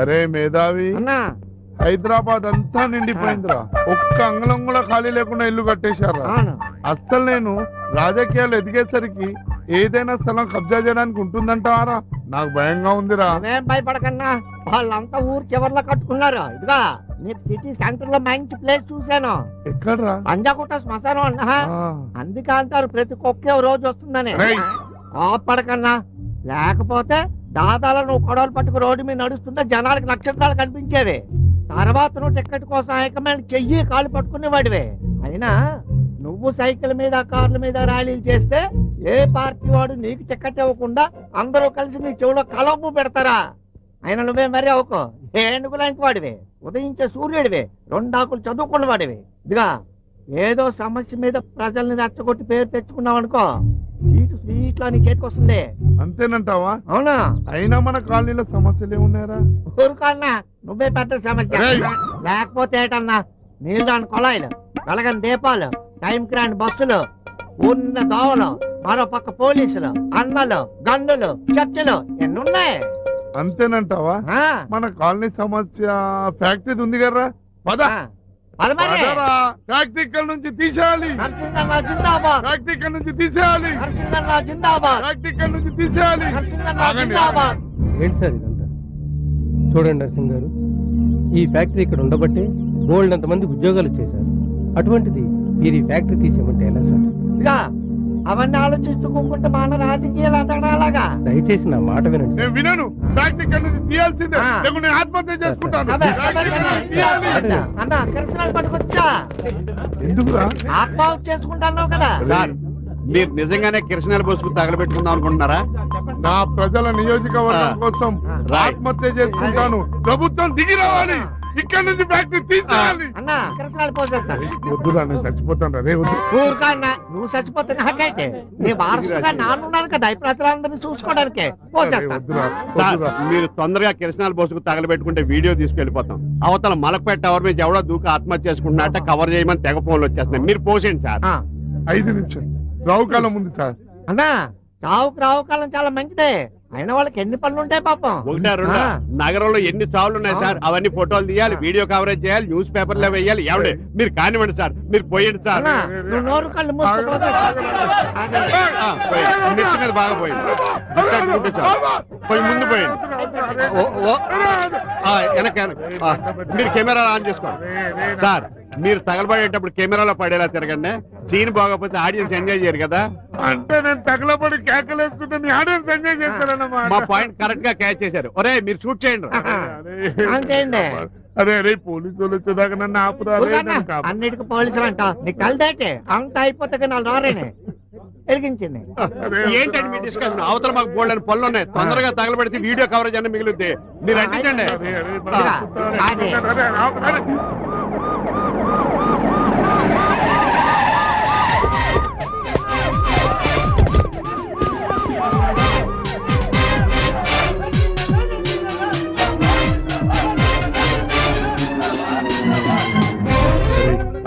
అరే మేధావి, హైదరాబాద్ అంతా నిండిపోయిందిరా. ఒక్క అంగళం కూడా ఖాళీ లేకుండా ఇల్లు కట్టేశారా. అస్సలు నేను రాజకీయాలు ఎదిగేసరికి ఏదైనా స్థలం కబ్జా చేయడానికి ఉంటుందంటారా? నాకు భయంగా ఉందిరా. భయపడకన్నా, వాళ్ళంతా ఊరు చివర్లో కట్టుకున్నారు. ఇదిగా నీకు సిటీ సెంటర్ లో మంచి ప్లేస్ చూశాను. ఎక్కడ్రా? పంజాగుట్ట శ్మశానం అన్నా. అందుకే అంటారు ప్రతి కుక్క రోజు వస్తుందని. కోపడకన్నా, లేకపోతే దాదాలో నువ్వు కొడవలు పట్టుకు రోడ్డు మీద నడుస్తుంటే జనాలకు నక్షత్రాలు కనిపించేవి. తర్వాత నువ్వు టికెట్ కోసం హైకమాండ్ చెయ్యి కాలు పట్టుకునేవాడివే. అయినా నువ్వు సైకిల్ మీద కార్ల మీద ర్యాలీలు చేస్తే ఏ పార్టీ వాడు నీకు టికెట్ ఇవ్వకుండా అందరూ కలిసి నీ చెవులో కలపు పెడతారా? అయినా నువ్వే మరీ అవుకో, ఏనుగు లాంటి వాడివే, ఉదయించే సూర్యుడివే, రెండాకులు చదువుకున్న వాడివే. ఇదిగా ఏదో సమస్య మీద ప్రజల్ని రెచ్చగొట్టి పేరు తెచ్చుకున్నావు అనుకో, సీటు స్వీట్ లో నీ చేతికి వస్తుంది. అంతేనంటావా? అవునా? అయినా మన కాలనీలో సమస్యలు ఏమున్నాయరా? ఊరుకన్నా, నువ్వే పెద్ద సమస్య. లేకపోతే ఏటన్నా, నీళ్ళు కొళాయిలు, వెలగని దీపాలు, టైంకి రాని బస్సులు, ఉన్న దోవలు, మరో పక్క పోలీసులు, అన్నలు, గన్నులు, చర్చలు ఎన్నున్నాయి. అంతేనంటావా? మన కాలనీ సమస్య ఫ్యాక్టరీ ఉంది కదా, ఫ్యాక్టరీ ఇక్కడ నుంచి తీసేయాలి. నరసింహన్న జిందాబాద్. ఫ్యాక్టరీ ఇక్కడ నుంచి తీసేయాలి. నరసింహన్న జిందాబాద్. ఫ్యాక్టరీ ఇక్కడ నుంచి తీసేయాలి. నరసింహన్న జిందాబాద్. ఏంటి సార్ ఇదంతా? చూడండి నరసింహ్ గారు, ఈ ఫ్యాక్టరీ ఇక్కడ ఉండబట్టే బోల్డ్ అంతమందికి ఉద్యోగాలు వచ్చేసారు. అటువంటిది మీరు ఈ ఫ్యాక్టరీ తీసేయమంటే ఎలా సార్? ఇదిగా అవన్నీ ఆలోచిస్తూ కూకుంటే మన రాజకీయాలు అలాగా. దయచేసి నా మాట వినండి. నేను వినను. ఫ్యాక్టరీ ఇక్కడ నుంచి తీయాల్సిందే, లేకుంటే నేను ఆత్మహత్య చేసుకుంటాను. అన్న కిరసనాలు పట్టుకొచ్చా. ఎందుకురా? ఆత్మహత్య చేసుకుంటాను కదా. మీరు నిజంగానే కిరసనాలు పోసుకుని తగలబెట్టుకుందాం అనుకుంటున్నారా? నా ప్రజల నియోజకవర్గం కోసం ఆత్మహత్య చేసుకుంటాను. ప్రభుత్వం దిగి రావాలి. ఇక్కడ నుంచి ఫ్యాక్టరీ తీసేయాలి. అన్న కిరసనాలు పోసేస్తాను. వద్దురా, నేను చచ్చిపోతాను. రే వద్దు. ఊరుకా అన్న, నువ్వు చచ్చిపోతే నాకైతే నీ వారసుగా నాన్నున్నాను కదా, ఈ ప్రజలందరినీ చూసుకోవడానికి పోసేస్తాను. మీరు తొందరగా కిరసనాలు పోసుకుని తగలబెట్టుకుంటే వీడియో తీసుకెళ్లిపోతాం. అవతల మలక్పేట టవర్ మీద ఎవడో దూక ఆత్మహత్య చేసుకుంటున్నట్ట కవర్ చేయమని తెగ ఫోన్లు వచ్చేస్తున్నాయి. మీరు పోసేయండి సార్. 5 నిమిషాలు రావుకాలం ఉంది సార్. అన్నా రావు కాలం చాలా మంచిదే. అయిన వాళ్ళకి ఎన్ని పనులు ఉంటాయి పాపం. నగరంలో ఎన్ని చావులు ఉన్నాయి సార్? అవన్నీ ఫోటోలు తీయాలి, వీడియో కవరేజ్ చేయాలి, న్యూస్ పేపర్లో వేయాలి. ఎవడే మీరు కానివ్వండి సార్, మీరు పోయండి సార్. నోరు కళ్ళు మూసుకుపోతే బాగా పోయింది. పోయి ముందు పోయింది. వెనక మీరు కెమెరా ఆన్ చేసుకోండి సార్. మీరు తగలబడేటప్పుడు కెమెరాలో పడేలా తిరగండి. సీన్ బాగోకపోతే ఆడియన్స్ ఎంజాయ్ చేయరు కదా. అంటే నేను తగలబడి కేకలేసుకుంటే మీ ఆడియన్స్ ఎంజాయ్ చేస్తారన్నమాట. మా పాయింట్ కరెక్ట్ గా క్యాచ్ చేశారు. ఒరే మీరు షూట్ చేయండి. అరే అరే పోలీసు వాళ్ళు వచ్చేదాకా నన్ను ఆపురా. అన్నిటికీ పోలీసులు అంట. నీకు కలిదేటే అంత అయిపోతే నాలుగు రారేనే వెలిగించింది. ఏంటండి మీ డిస్కషన్? అవతల మాకు బోల్డ్ అని పనులు ఉన్నాయి. తొందరగా తగలబెడితే వీడియో కవరేజ్ అన్న మిగులుద్ది. మీరు అంటించండి.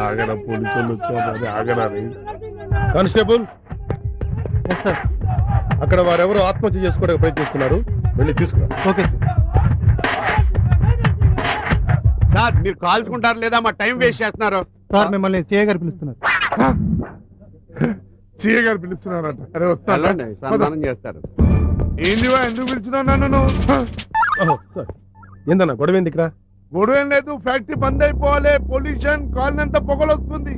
ఆగరా, పోలీసు వాళ్ళు వచ్చారు. ఆగరా రే. కానిస్టేబుల్, అక్కడ వారెవరో ఆత్మహత్య చేసుకోవడానికి ప్రయత్నిస్తున్నారు, వెళ్ళి తీసుకురా. Okay sir. మీరు కాల్చుకుంటారు లేదా మా టైం వేస్ట్ చేస్తున్నారు సార్. మిమ్మల్ని సిఐ గారు పిలుస్తున్నారు. సిఐ గారు పిలుస్తున్నారట. అరే వస్తాను, సన్మానం చేస్తారు. ఏందివా, ఎందుకు పిలిచినావు నన్ను? సార్ ఏందన్నా గొడవ ఎందుకురా? గొడవ ఏం లేదు. ఫ్యాక్టరీ బంద్ అయిపోవాలి. పొల్యూషన్, కాలనంతా పొగలొస్తుంది,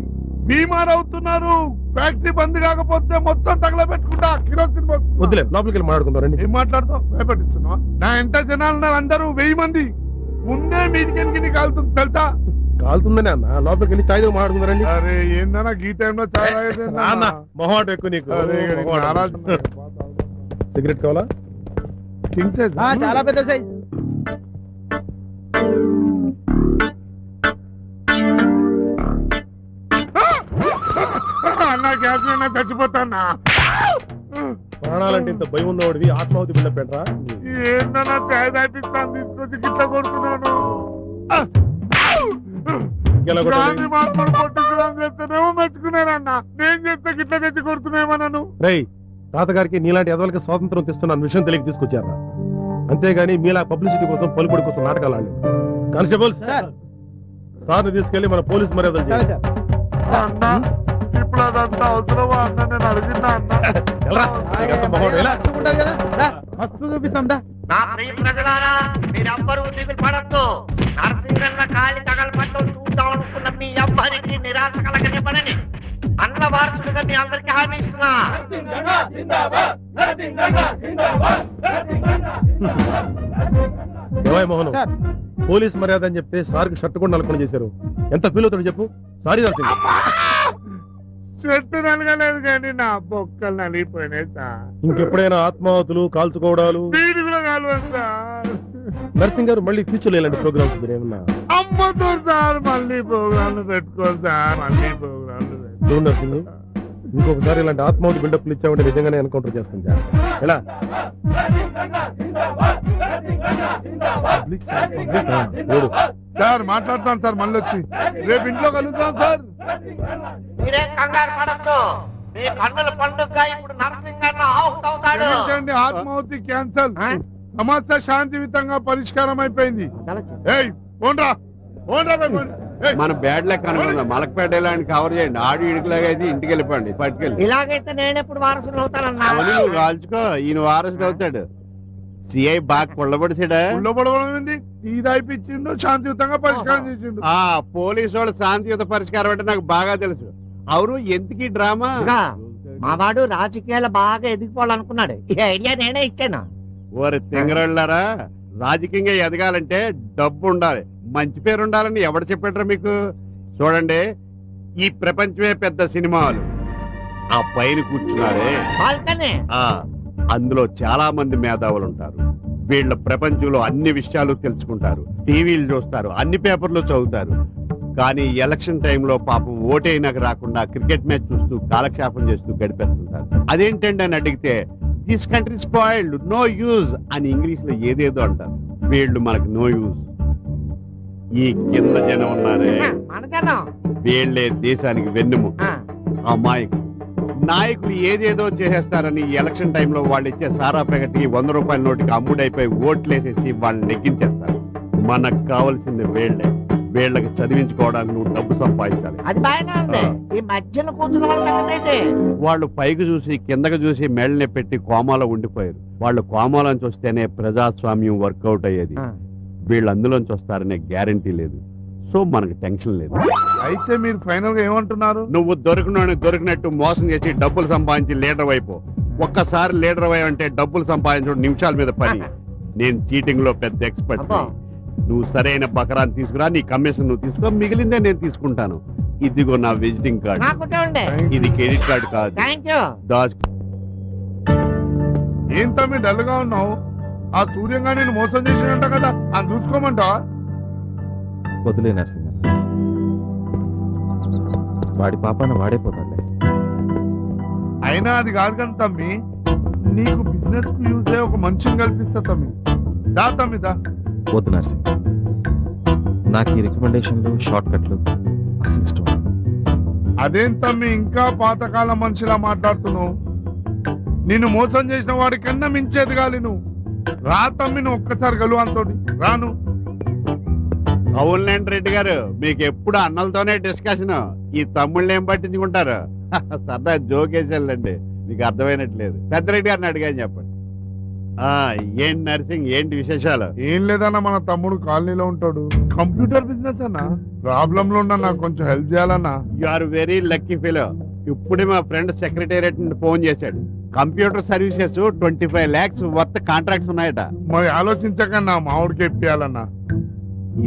బీమార్ అవుతున్నారు. ఫ్యాక్టరీ బంద్ కాకపోతే మొత్తం తగలబెట్టుకుంటా. కిరోసిన్ వద్దులే, లోపలికి వెళ్ళి మాట్లాడుకుంటారండి. ఏం మాట్లాడతావు? భయపడిస్తున్నావా? నా ఎంత జనాలు ఉన్నారు, అందరూ 1000 మంది. ముందే మీదికి కాలుతుంది తెలుసా? కాలుతుందనే అన్న, లోపలికి వెళ్ళి చాయ్ మాట్లాడుకుంటారండి. అరే ఏందన్నా ఈ టైంలో చాయ్ మొహమాట ఎక్కువ నీకు. సిగరెట్ కావాలా? కింగ్ సైజ్, చాలా పెద్ద సైజ్. అన్నా గ్యాస్ చచ్చిపోతాన్నా. ప్రాణాలంటే ఇంత భయం ఉన్నవాడివి ఆత్మాహుతి బిడ్డ పెట్టరా? ఏందన్నా చాయ్ తాపిస్తాను తీసుకొచ్చి గిట్ల కొడుతున్నాను. మార్పులు పొట్టుకున్నాను చేస్తేనేమో మెచ్చుకున్నారన్నా. నేను చేస్తే గిట్ల తెచ్చి కొడుతున్నామో నన్ను. రేయ్, తాతగారికి నీలాంటి ఎదవలకి స్వాతంత్రం తెస్తున్న విషయం తెలియక తీసుకొచ్చారా? అంతేగాని మీలా పబ్లిసిటీ కోసం పలుకుడి కోసం నాటకాలు ఆడలేదు. కానిస్టేబుల్ సార్ని తీసుకెళ్లి మన పోలీస్ మర్యాదలు చేయాలి. అన్నా ఇప్పుడు అదంతా అవసరమా అన్న? నేను అడిగినా అన్న. వెళ్ళరా. నీకంత మొహం ఎలా? నా ప్రియ ప్రజలారా, మీరెవ్వరూ దిగులు పడద్దు. నరసింహన్న కాలి తగలపట్టం చూద్దాం అనుకున్న మీ ఎవ్వరికి నిరాశ కలగనివ్వనని అన్న వారసుడిగా మీ అందరికీ హామీ ఇస్తున్నా. ఏవై మోహన్, పోలీస్ మర్యాద అని చెప్తే సార్కి షర్ట్ కూడా నలుకొని చేశారు. ఎంత ఫీల్ అవుతాడు చెప్పు. సారీ నరసింహ. చెట్టు నలగలేదు కానీ నా బొక్కలు నలిగిపోయినాయి సార్. ఇంకెప్పుడైనా ఆత్మాహుతులు కాల్చుకోవడాలు వీడి కూడా కాలువదు సార్. నర్సింగ్ గారు మళ్ళీ ఫ్యూచర్ లో ఇలాంటి ప్రోగ్రామ్స్ మీరేమన్నా అమ్మతో సార్ మళ్ళీ ప్రోగ్రాంలు పెట్టుకోండి సార్. మళ్ళీ ప్రోగ్రాంలు చూడు నర్సింగ్, ఇంకొకసారి ఇలాంటి ఆత్మాహుతి బిల్డప్లు ఇచ్చామంటే నిజంగానే ఎన్కౌంటర్ చేస్తాం సార్. ఎలా సార్ మాట్లాడతాను సార్. మళ్ళీ వచ్చి రేపు ఇంట్లో కలుద్దాం సార్. మీరేం కంగారు పడద్దు. మీ కన్నుల పండుగ ఇప్పుడు నరసింహన్న ఆహుతవుతాడు. క్షమించండి, ఆత్మాహుతి క్యాన్సల్. సమస్య శాంతియుతంగా పరిష్కారం అయిపోయింది. ఏయ్ పోండ్రా, పోండ్రా బై పోండి. ఏయ్, మన బ్యాడ్ లెక్క అనుకుందాం. మలకపేట ఇలాంటి కవర్ చేయండి. ఆడి ఇడికిలాగా అయితే ఇంటికి వెళ్ళిపోండి. పట్టుకెళ్ళి ఇలాగైతే నేనెప్పుడు వారసులు అవుతానన్నా? నువ్వు కాల్చుకో. ఈయన వారసుడు అవుతాడు. సిఐ బాగా కొల్లబడిసాడా? ఊళ్ళో పడవడం ఏంది? టీ తాగిపించిండు, శాంతియుతంగా పరిష్కారం చేసిండు. ఆ పోలీసు వాళ్ళు శాంతియుత పరిష్కారం అంటే నాకు బాగా తెలుసు. అవును, ఎందుకు ఈ డ్రామా? ఇదిగా, మా వాడు రాజకీయాలు బాగా ఎదిగిపోవాలనుకున్నాడు. ఈ ఐడియా నేనే ఇచ్చాను. ఓరి తింగరళ్ళారా, రాజకీయంగా ఎదగాలంటే డబ్బు ఉండాలి, మంచి పేరు ఉండాలని ఎవడు చెప్పాడ్రా మీకు? చూడండి, ఈ ప్రపంచమే పెద్ద సినిమాలు. ఆ పైన కూర్చున్నారే, బాల్కనీ ఆ అందులో చాలా మంది మేధావులు ఉంటారు. వీళ్ళ ప్రపంచంలో అన్ని విషయాలు తెలుసుకుంటారు, టీవీలు చూస్తారు, అన్ని పేపర్లు చదువుతారు. కానీ ఎలక్షన్ టైంలో పాపం ఓటైనాక రాకుండా క్రికెట్ మ్యాచ్ చూస్తూ కాలక్షేపం చేస్తూ గడిపేస్తుంటారు. అదేంటండి అని అడిగితే this country spoiled, no use అని ఇంగ్లీష్ లో ఏదేదో అంటారు. వీళ్ళు మనకు నో యూజ్. ఈ కింద జనం ఉన్నారే, మన జనం. వీళ్ళే దేశానికి వెన్నెముక. అమాయకులు నాయకులు ఏదేదో చేసేస్తారని ఎలక్షన్ టైంలో వాళ్ళు ఇచ్చే సారా ప్యాకెట్కి 100 రూపాయల నోటికి అమ్ముడైపోయి ఓట్లేసేసి వాళ్ళని నెగ్గించేస్తారు. మనకు కావాల్సింది వీళ్ళే. వీళ్ళకి చదివించుకోవడానికి నువ్వు డబ్బు సంపాదించాలి. అది బాగానే ఉంది. ఈ మధ్యన కూర్చున్న వాళ్ళ సంగతి అయితే వాళ్ళు పైకి చూసి కిందకి చూసి మెళ్ళని పెట్టి కోమాలో ఉండిపోయారు. వాళ్ళు కోమాలోంచి వస్తేనే ప్రజాస్వామ్యం వర్కౌట్ అయ్యేది. వీళ్ళు అందులోంచి వస్తారనే గ్యారంటీ లేదు. సో మనకు టెన్షన్ లేదు. అయితే మీరు ఫైనల్ గా ఏమంటున్నారు? నువ్వు దొరికినట్టు మోసం చేసి డబ్బులు సంపాదించి లీడర్ అయిపో. ఒక్కసారి లీడర్ అయ్యావంటే డబ్బులు సంపాదించడం నిమిషాల మీద పని. నేను చీటింగ్ లో పెద్ద ఎక్స్పర్ట్. నువ్వు సరైన బకరాన్ని తీసుకురా, నీ కమిషన్ నువ్వు తీసుకో, మిగిలిందే నేను తీసుకుంటాను. ఇదిగో నా విజిటింగ్ కార్డు. ఇది క్రెడిట్ కార్డు కాదు. ఏం తమ్మి డల్ గా ఉన్నావు? ఆ సూర్యంగా నేను మోసం చేసినట్ట కదా, అది చూసుకోమంటావా? వదిలే నరసింహ, వాడి పాపాన వాడే పోతాడులే. అయినా అది కాదు కానీ తమ్మి, నీకు బిజినెస్ కు యూజ్ అయ్యే ఒక మనిషిని కల్పిస్తా తమ్మి. దా తమ్మి దా. వద్దు నరసింహ, నాకు ఈ రికమెండేషన్లు షార్ట్ కట్లు అసలు ఇష్టం. అదేం తమ్మి ఇంకా పాతకాల మనిషిలా మాట్లాడుతున్నావు? నిన్ను మోసం చేసిన వాడి కన్నా మించేది గాలి నువ్వు. రా తమ్మి, నువ్వు ఒక్కసారి గలువు అంతోటి రాను. అవునులేండి రెడ్డి గారు, మీకు ఎప్పుడు అన్నలతోనే డిస్కషన్. ఈ తమ్ముళ్ళు ఏం పట్టించుకుంటారు? సరదా జోకేసేళ్ళండి, మీకు అర్థమైనట్లేదు. పెద్దరెడ్డి గారిని అడిగాని చెప్పండి. ఏంటి నర్సింగ్, ఏంటి విశేషాలు? ఏం లేదన్నా, మన తమ్ముడు కాలనీలో ఉంటాడు, కంప్యూటర్ బిజినెస్ అన్నా. ప్రాబ్లం లో ఉన్నా, నాకు కొంచెం హెల్ప్ చేయాలన్నా. You are very lucky fellow. ఇప్పుడే మా ఫ్రెండ్ సెక్రటేరియట్ నుండి ఫోన్ చేశాడు. Computer services 25 lakhs worth contracts ఉన్నాయట. మరి ఆలోచించకన్నా మామిడికి ఇప్పియాలన్నా.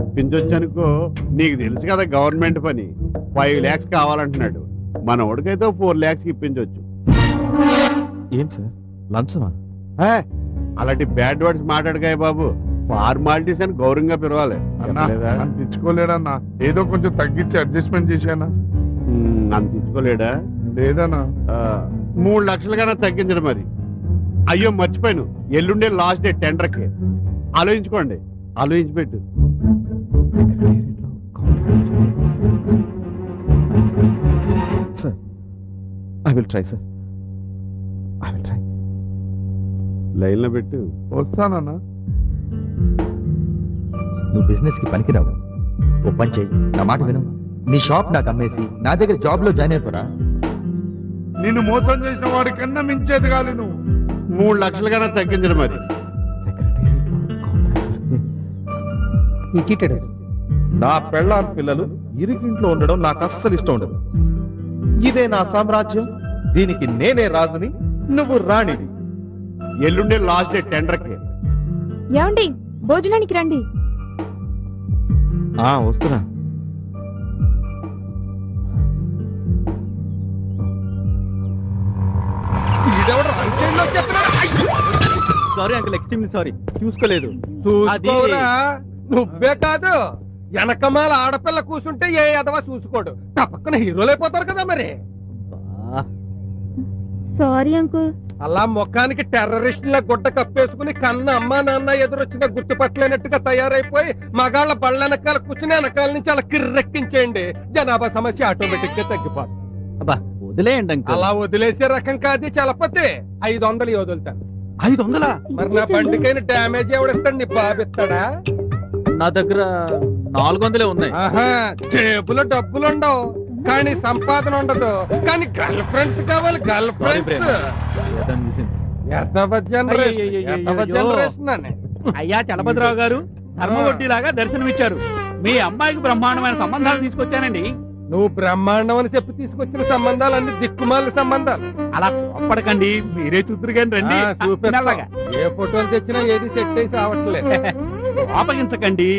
ఇప్పించొచ్చు అనుకో, నీకు తెలుసు కదా గవర్నమెంట్ పని. 5 lakhs కావాలంటున్నాడు. మన ఓడికైతే 4 lakhs ఇప్పించవచ్చు. ఏం సార్, లంచమా? అలాంటి బ్యాడ్ వర్డ్స్ మాట్లాడకాయ బాబు. ఫార్మాలిటీస్ అని గౌరవంగా పిలవాలి. అన్నా నన్ను తెచ్చుకోలేడన్నా, ఏదో కొంచెం తగ్గించి అడ్జస్ట్మెంట్ చేశానా? నన్ను తెచ్చుకోలేడా? లేదన్నా. 3 లక్షల కన్నా తగ్గించడం. మరి అయ్యో మర్చిపోయాను, ఎల్లుండే లాస్ట్ డే టెండర్కి. ఆలోచించుకోండి, ఆలోచించి పెట్టు. Sir, I will try sir, I will try. లైన్లో పెట్టు. వస్తానన్నా. నువ్వు బిజినెస్ కి పనికిరావు. ఓ పని చెయ్యి, నా మాట విను. నీ షాప్ నాకు అమ్మేసి నా దగ్గర జాబ్ లో జాయిన్ అయిపోరా. నిన్ను మోసం చేసిన వాడి కన్నా మించేది కాదు నువ్వు. 3 లక్షలు కన్నా తగ్గించడం మరి. ఈ చీటెడ్ నా పెళ్ళాం పిల్లలు ఇరుకింట్లో ఉండడం నాకు అస్సలు ఇష్టం ఉండదు. ఇదే నా సామ్రాజ్యం, దీనికి నేనే రాజుని, నువ్వు రాణివి. ఎల్లుండే లాస్ట్ డే టెండర్కి. ఏమండి భోజనానికి రండి. వస్తున్నా. సారీ అంకుల్, ఎక్స్ట్రీమ్లీ సారీ, చూసుకోలేదు. చూసుకోరా, నువ్వే కాదు వెనకమాల ఆడపిల్ల కూర్చుంటే ఏ ఎదవా చూసుకోడు, తప్పకుండా హీరోలైపోతారు కదా మరి. Sorry uncle. అలా ముఖానికి టెర్రరిస్టుల గుడ్డ కప్పేసుకుని కన్న అమ్మా నాన్న ఎదురొచ్చిన గుర్తుపట్టలేనట్టుగా తయారైపోయి మగాళ్ళ బళ్ళ వెనకాల కూర్చుని వెనకాల నుంచి అలా కిర్రెక్కించేయండి, జనాభా సమస్య ఆటోమేటిక్ గా తగ్గిపోతుంది. వదిలేయండి అంకుల్. అలా వదిలేసే రకం కాదు చలపతి. 500 వదులుతాను. 500? మరి నా బండికైన డ్యామేజ్ ఎవడిస్తాడు? నీ బాబిస్తాడా? నా దగ్గర 400 ఉన్నాయి. ఆహా, జేబులో డబ్బులు ఉండవు కానీ సంపాదన ఉండదు, కానీ గర్ల్ ఫ్రెండ్స్ కావాలి. గర్ల్ ఫ్రెండ్స్ అయ్యా చలపతిరావు గారు ధర్మవడ్డీలాగా దర్శనమిచ్చారు. మీ అమ్మాయికి బ్రహ్మాండమైన సంబంధాలు తీసుకొచ్చానండి. నువ్వు బ్రహ్మాండం అని చెప్పి తీసుకొచ్చిన సంబంధాలు అన్ని దిక్కుమాల సంబంధాలు. అలా కోప్పడకండి, మీరే చూద్దరు కానీ రండి. మెల్లగా. ఏ ఫోటోలు తెచ్చినా ఏది సెట్ అయి అవట్లేదు. కోపగించకండి.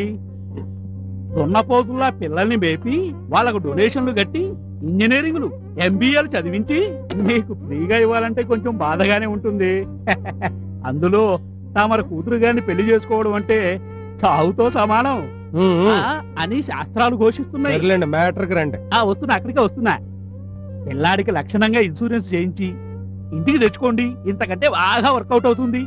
దున్నపోతుల్లా పిల్లల్ని మేపి వాళ్ళకు డొనేషన్లు కట్టి ఇంజనీరింగ్లు MBAలు చదివించి మీకు ఫ్రీగా ఇవ్వాలంటే కొంచెం బాధగానే ఉంటుంది. అందులో తమర కూతురు గారిని పెళ్లి చేసుకోవడం అంటే చావుతో సమానం అని శాస్త్రాలు ఘోషిస్తున్నాయి. మ్యాటర్కి రండి. వస్తున్నా, అక్కడికే వస్తున్నా. పిల్లాడికి లక్షణంగా ఇన్సూరెన్స్ చేయించి ఇంటికి తెచ్చుకోండి, ఇంతకంటే బాగా వర్కౌట్ అవుతుంది.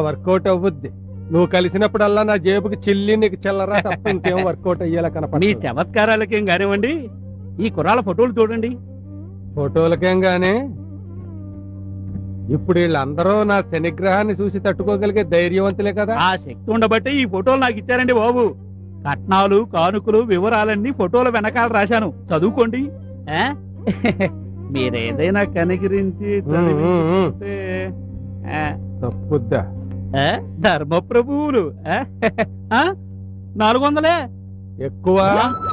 వర్కౌట్ అవ్వుద్ది. నువ్వు కలిసినప్పుడల్లా నా జేబుకి చిల్లి నీకు చిల్లరా తప్ప ఇంకేం వర్కౌట్ అయ్యేలా కనపడ. మీ చమత్కారాలకేం కానివ్వండి, ఈ కుర్రాళ్ళ ఫోటోలు చూడండి. ఫోటోలకేం గానీ ఇప్పుడు వీళ్ళందరూ నా శనిగ్రహాన్ని చూసి తట్టుకోగలిగే ధైర్యవంతులే కదా. ఆ శక్తి ఉండబట్టే ఈ ఫోటోలు నాకు ఇచ్చారండి బాబు. కట్నాలు కానుకలు వివరాలన్నీ ఫోటోల వెనకాల రాశాను, చదువుకోండి. మీరేదైనా కనికరించి తప్పుద్దా? ధర్మప్రభువులు 400 ఎక్కువ?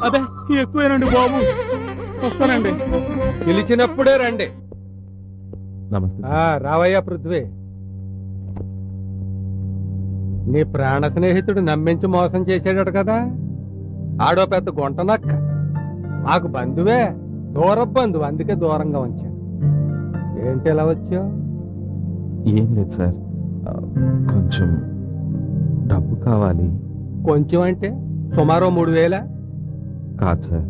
అదే ఎక్కువేనండి బాబు. వస్తానండి. పిలిచినప్పుడే రండి. నమస్తే. రావయ్యా పృథ్వీ. నీ ప్రాణ స్నేహితుడు నమ్మించి మోసం చేసాడట కదా. ఆడో పెద్ద గుంటనక్క, మాకు బంధువే, దూర బంధువు, అందుకే దూరంగా ఉంచాను. ఏంటి ఎలా వచ్చావు? ఏం లేదు సార్, కొంచెం డబ్బు కావాలి. కొంచెం అంటే సుమారు 3000? కాదు సార్,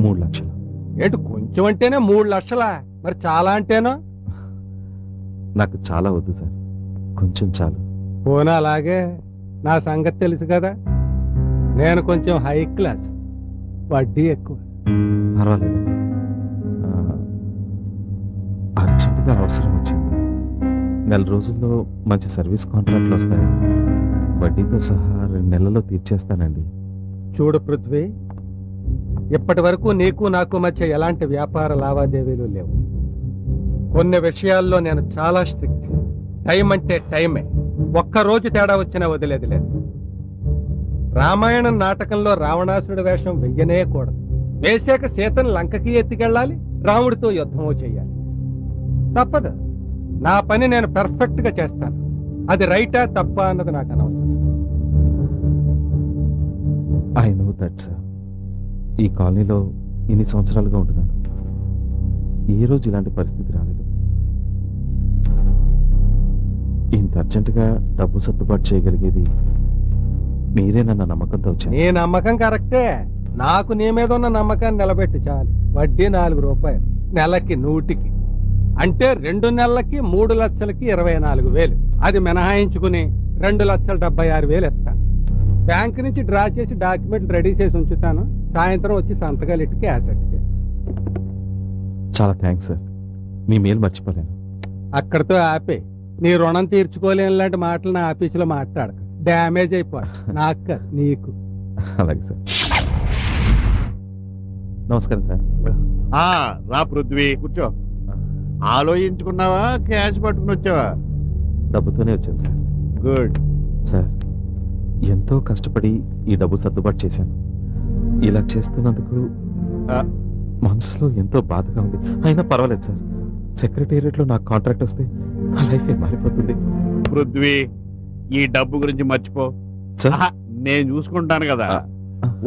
3 లక్షలు. ఏంటి కొంచెం అంటేనే 3 లక్షలా? మరి చాలా అంటేనో? నాకు చాలా వద్దు సార్, కొంచెం చాలు. పోనా అలాగే. నా సంగతి తెలుసు కదా, నేను కొంచెం హై క్లాస్, వడ్డీ ఎక్కువ. పర్వాలేదు, అర్జెంటుగా అవసరం వచ్చింది. 4 రోజుల్లో మంచి సర్వీస్ కాంట్రాక్ట్లు వస్తాయి. వడ్డీతో సహా 2 నెలల్లో తీర్చేస్తానండి. చూడు పృథ్వీ, ఇప్పటి వరకు నీకు నాకు మధ్య ఎలాంటి వ్యాపార లావాదేవీలు లేవు. కొన్ని విషయాల్లో నేను చాలా స్ట్రిక్ట్. టైం అంటే టైమే, ఒక్కరోజు తేడా వచ్చినా వదిలేది లేదు. రామాయణం నాటకంలో రావణాసురుడి వేషం వెయ్యనే కూడదు. వేసాక సీతను లంకకి ఎత్తికెళ్ళాలి, రాముడితో యుద్ధమో చెయ్యాలి. తప్పదు. నా పని నేను పర్ఫెక్ట్ గా చేస్తాను. అది రైటా తప్పా అన్నది నాకు అనవసరం. I know that sir. ఈ కాలనీలో ఇన్ని సంవత్సరాలుగా ఉంటున్నాను, ఏ రోజు ఇలాంటి పరిస్థితి రాలేదు. ఇంత అర్జెంటుగా డబ్బు సర్దుబాటు చేయగలిగేది మీరేనన్న నమ్మకంతో వచ్చాను. నీ నమ్మకం కరెక్టే, నాకు నీ మీద ఉన్న నమ్మకాన్ని నిలబెట్టి చాలు. వడ్డీ 4 రూపాయలు, నెలకి 100కి, అంటే 2 నెలలకి 3 లక్షలకి 24,000. అది మినహాయించుకుని 2,76,000 ఇస్తాను. బ్యాంక్ నుంచి డ్రా చేసి డాక్యుమెంట్లు రెడీ చేసి ఉంచుతాను. సాయంత్రం వచ్చి సంతకాలు ఇట్టుకి క్యాసెట్కి. చాలా థ్యాంక్స్ సార్, మీ మేలు మర్చిపోలేను. అక్కడితో ఆపే. నీ రుణం తీర్చుకోలేని లాంటి మాటలు నా ఆఫీసులో మాట్లాడక. డ్యామేజ్ అయిపోయి నాకు నీకు. అలాగే సార్. నమస్కారం సార్. ఆ రా పృథ్వీ కూర్చో. ఆలోచించుకున్నావా క్యాష్ పట్టుకుని వచ్చావా? డబ్బుతోనే వచ్చాను సార్. గుడ్. సార్ ఎంతో కష్టపడి ఈ డబ్బు సర్దుబాటు చేశాను. ఇలా చేస్తున్నందుకు ఆ. మనసులో ఎంతో బాధగా ఉంది. అయినా పర్వాలేదు సార్. సెక్రటేరియట్ లో నాకు కాంట్రాక్ట్ వస్తే నా లైఫ్ మారిపోతుంది. పృథ్వీ ఈ డబ్బు గురించి మర్చిపో. సార్ ఆహా, నేను చూసుకుంటాను కదా.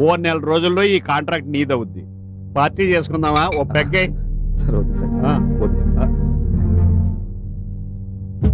ఓ నెల రోజుల్లో ఈ కాంట్రాక్ట్ నీదవుద్ది. పార్టీ చేసుకుందామా? ఓ పెగ్గాయి. సార్ వద్దు సార్, ఆ. వద్దు సార్.